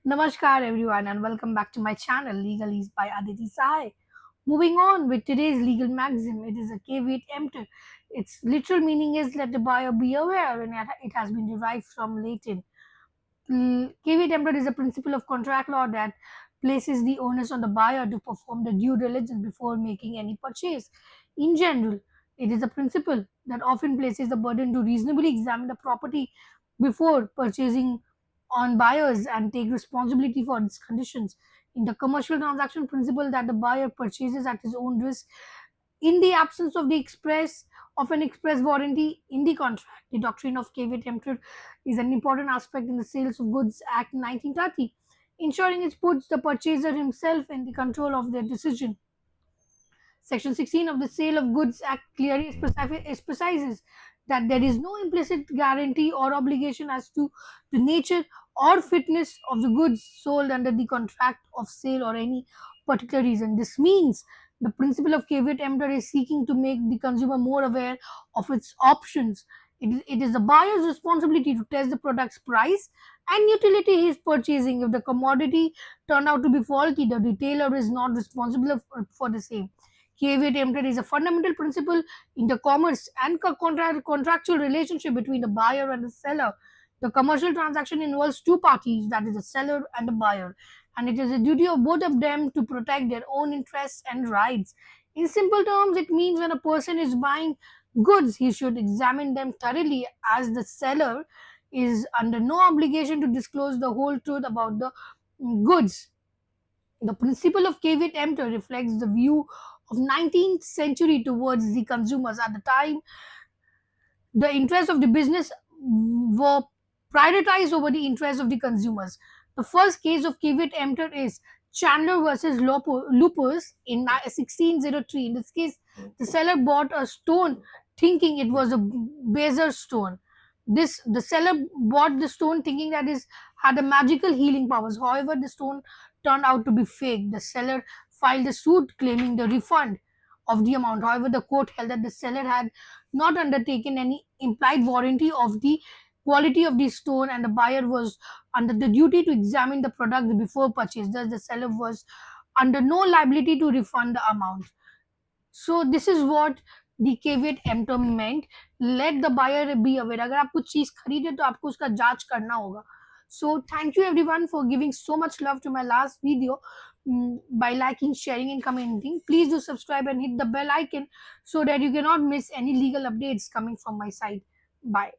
Namaskar everyone and welcome back to my channel Legalese by Aditi Sai. Moving on with today's legal maxim, it is a caveat emptor. Its literal meaning is let the buyer be aware and it has been derived from Latin. Caveat emptor is a principle of contract law that places the onus on the buyer to perform the due diligence before making any purchase. In general, it is a principle that often places the burden to reasonably examine the property before purchasing on buyers and take responsibility for its conditions. In the commercial transaction principle that the buyer purchases at his own risk in the absence of the express of an express warranty in the contract. The doctrine of caveat emptor is an important aspect in the Sales of Goods Act 1930, ensuring it puts the purchaser himself in the control of their decision. Section 16 of the Sale of Goods Act clearly specifies that there is no implicit guarantee or obligation as to the nature or fitness of the goods sold under the contract of sale or any particular reason. This means the principle of caveat emptor is seeking to make the consumer more aware of its options. It is the buyer's responsibility to test the product's price and utility he is purchasing. If the commodity turned out to be faulty, the retailer is not responsible for the same. Caveat emptor is a fundamental principle in the commerce and contractual relationship between the buyer and the seller. The commercial transaction involves two parties, that is, the seller and the buyer, and it is the duty of both of them to protect their own interests and rights. In simple terms, it means when a person is buying goods, he should examine them thoroughly, as the seller is under no obligation to disclose the whole truth about the goods. The principle of caveat emptor reflects the view of 19th century towards the consumers. At the time, the interests of the business were prioritized over the interests of the consumers. The first case of caveat emptor is Chandler versus Lupus in 1603. In this case, the seller bought a stone thinking it was a bezer stone. The seller bought the stone thinking that it had a magical healing powers. However, the stone turned out to be fake. The seller filed a suit claiming the refund of the amount. However, the court held that the seller had not undertaken any implied warranty of the quality of the stone and the buyer was under the duty to examine the product before purchase. Thus, the seller was under no liability to refund the amount. So this is what the caveat emptor meant. Let the buyer be aware. अगर आप कुछ चीज खरीदे तो आपको उसका जांच करना होगा. So thank you everyone for giving so much love to my last video by liking, sharing and commenting. Please do subscribe and hit the bell icon so that you cannot miss any legal updates coming from my side. Bye.